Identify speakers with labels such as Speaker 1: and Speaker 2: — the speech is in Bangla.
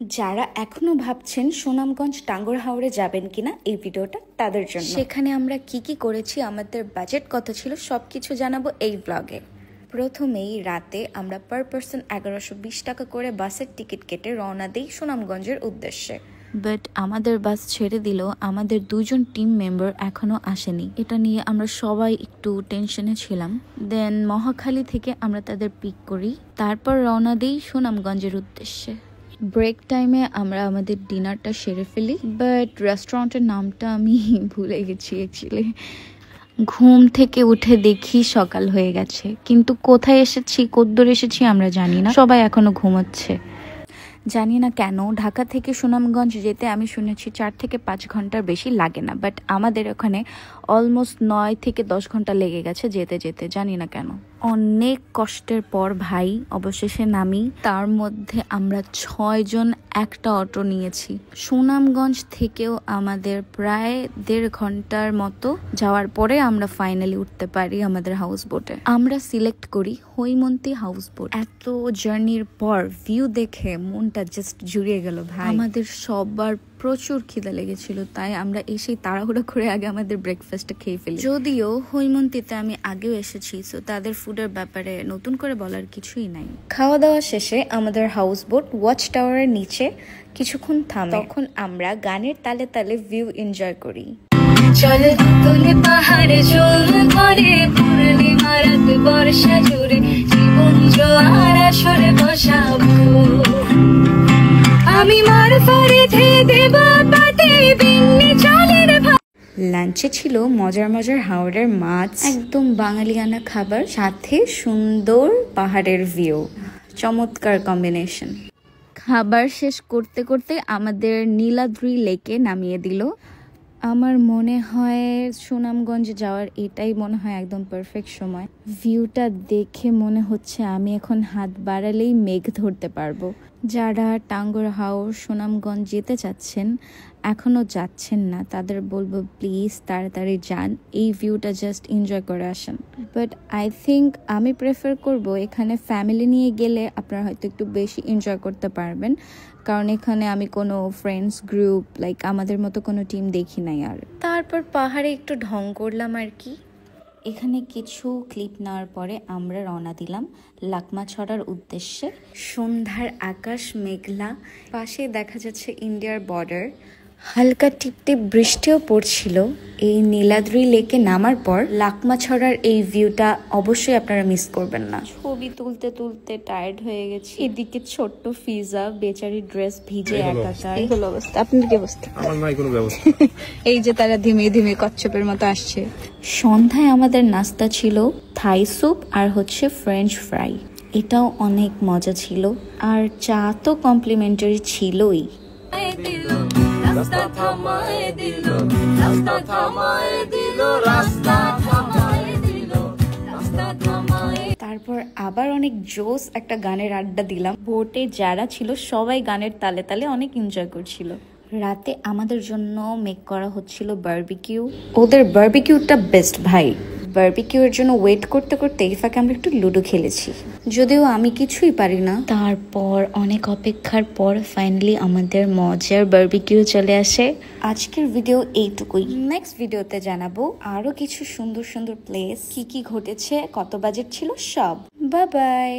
Speaker 1: যারা এখনো ভাবছেন সুনামগঞ্জ টাঙ্গুয়ার হাওরে যাবেন কিনা, এই ভিডিওটা তাদের জন্য। সেখানে আমরা কি কি করেছি, আমাদের বাজেট কত ছিল, সবকিছু জানাবো এই ব্লগে। প্রথমেই রাতে আমরা পার পারসন 1120 টাকা করে বাসের টিকিট কেটে রওনা দিই সুনামগঞ্জের উদ্দেশ্যে। বাট আমাদের বাস ছেড়ে দিল, আমাদের দুজন টিম মেম্বার এখনো আসেনি। এটা নিয়ে আমরা সবাই একটু টেনশনে ছিলাম। দেন মহাখালী থেকে আমরা তাদের পিক করি, তারপর রওনা দিই সুনামগঞ্জের উদ্দেশ্যে। ব্রেক টাইমে আমরা আমাদের ডিনারটা সেরে ফেলি, বাট রেস্টুরেন্টের নামটা আমি ভুলে গেছি অ্যাকচুয়ালি। ঘুম থেকে উঠে দেখি সকাল হয়ে গেছে, কিন্তু কোথায় এসেছি, কদ্দূর এসেছি আমরা জানি না। সবাই এখনো ঘুমাচ্ছে। জানি না কেন ঢাকা থেকে সুনামগঞ্জ যেতে আমি শুনেছি 4 থেকে 5 ঘন্টার বেশি লাগে না, বাট আমাদের ওখানে অলমোস্ট 9 থেকে 10 ঘন্টা লেগে গেছে যেতে যেতে, জানি না কেন। অনেক কষ্টের পর ভাই অবশেষে নামি। তার মধ্যে আমরা 6 জন একটা অটো নিয়েছি। সুনামগঞ্জ থেকেও আমাদের প্রায় 1.5 ঘন্টার মতো যাওয়ার পরে আমরা ফাইনালি উঠতে পারি আমাদের হাউস বোটে। আমরা সিলেক্ট করি হৈমন্তী হাউস বোট। এত জার্নির পর ভিউ দেখে মনটা জাস্ট জুড়িয়ে গেল ভাই। আমাদের সবার প্রচুর খিদা লেগেছিল, তাই আমরা এসে তাড়াহুড়ো করে আগে আমাদের ব্রেকফাস্টটা খেয়ে ফেলি। যদিও হৈমন্তীতে আমি আগেও এসেছি, সো তাদের ফুডের ব্যাপারে নতুন করে বলার কিছুই নাই। খাওয়া দাওয়া শেষে আমাদের হাউস বোট ওয়াচ টাওয়ারের নিচে কিছুক্ষণ থামে। তখন আমরা গানের তালে তালে ভিউ এনজয় করি। চল তোলে পাহাড়ে জল ভরে, পূর্ণিমা রাত বর্ষা জুড়ে, জীবন জোয়ার আসরে বসাবো আমি। মার ফরিদে দেব পাতে বিন্নি চালের ভাত। লাঞ্চে ছিল মজার মজার হাওড়ের মাছ, একদম বাঙালিয়ানা খাবার, সাথে সুন্দর পাহাড়ের ভিউ। চমৎকার কম্বিনেশন। খাবার শেষ করতে করতে আমাদের নীলাদ্রি লেকে নামিয়ে দিল। আমার মনে হয় সুনামগঞ্জ যাওয়ার এটাই মনে হয় একদম পারফেক্ট সময়। ভিউটা দেখে মনে হচ্ছে আমি এখন হাত বাড়ালেই মেঘ ধরতে পারবো। যারা টাঙ্গুয়ার হাওর সুনামগঞ্জ যেতে চাচ্ছেন, এখনো যাচ্ছেন না, তাদের বলবো প্লিজ তাড়াতাড়ি যান, এই ভিউটা জাস্ট এনজয় করে আসেন। বাট আই থিঙ্ক আমি প্রেফার করব এখানে ফ্যামিলি নিয়ে গেলে আপনারা হয়তো একটু বেশি এনজয় করতে পারবেন, কারণ এখানে আমি কোনো ফ্রেন্ডস গ্রুপ লাইক আমাদের মতো কোনো টিম দেখি নাই। আর তারপর পাহাড়ে একটু ঢং করলাম আর কি। এখানে কিছু ক্লিপ নেওয়ার পরে আমরা রওনা দিলাম লাকমাছড়ার উদ্দেশ্যে। সন্ধ্যার আকাশ মেঘলা, পাশে দেখা যাচ্ছে ইন্ডিয়ার বর্ডার। হালকা টিপটিপ বৃষ্টিও পড়ছিল। এই নীলাদ্রি লেকে নামার পর লাকমাছড়ার এই ভিউটা অবশ্যই আপনারা মিস করবেন না। ছবি তুলতে তুলতে টায়ার্ড হয়ে গেছি। এদিকে ছোট্ট ফিজা বেচারি ড্রেস ভিজে একাকার। এই হলো অবস্থা। আপনার কি অবস্থা? আমার নাই কোনো ব্যবস্থা। এই যে তারা ধীমে ধীমে কচ্ছপের মতো আসছে। সন্ধ্যায় আমাদের নাস্তা ছিল থাই স্যুপ আর হচ্ছে ফ্রেঞ্চ ফ্রাই। এটাও অনেক মজা ছিল, আর চা তো কমপ্লিমেন্টারি ছিলই। তারপর আবার অনেক জোস একটা গানের আড্ডা দিলাম। বোটে যারা ছিল সবাই গানের তালে তালে অনেক এনজয় করছিল। রাতে আমাদের জন্য মেক করা হচ্ছিল বারবিকিউ। ওদের বারবিকিউটা বেস্ট ভাই। বারবিকিউর জন্য ওয়েট করতে করতে এই ফাঁকে আমরা একটু লুডো খেলেছি, যদিও আমি কিছুই পারি না। তারপর অনেক অপেক্ষার পর ফাইনালি আমাদের মজার বারবিকিউ চলে আসে। আজকের ভিডিও এইটুকুই। নেক্সট ভিডিওতে জানাবো আরো কিছু সুন্দর সুন্দর প্লেস, কি কি ঘটেছে, কত বাজেট ছিল সব। Bye bye.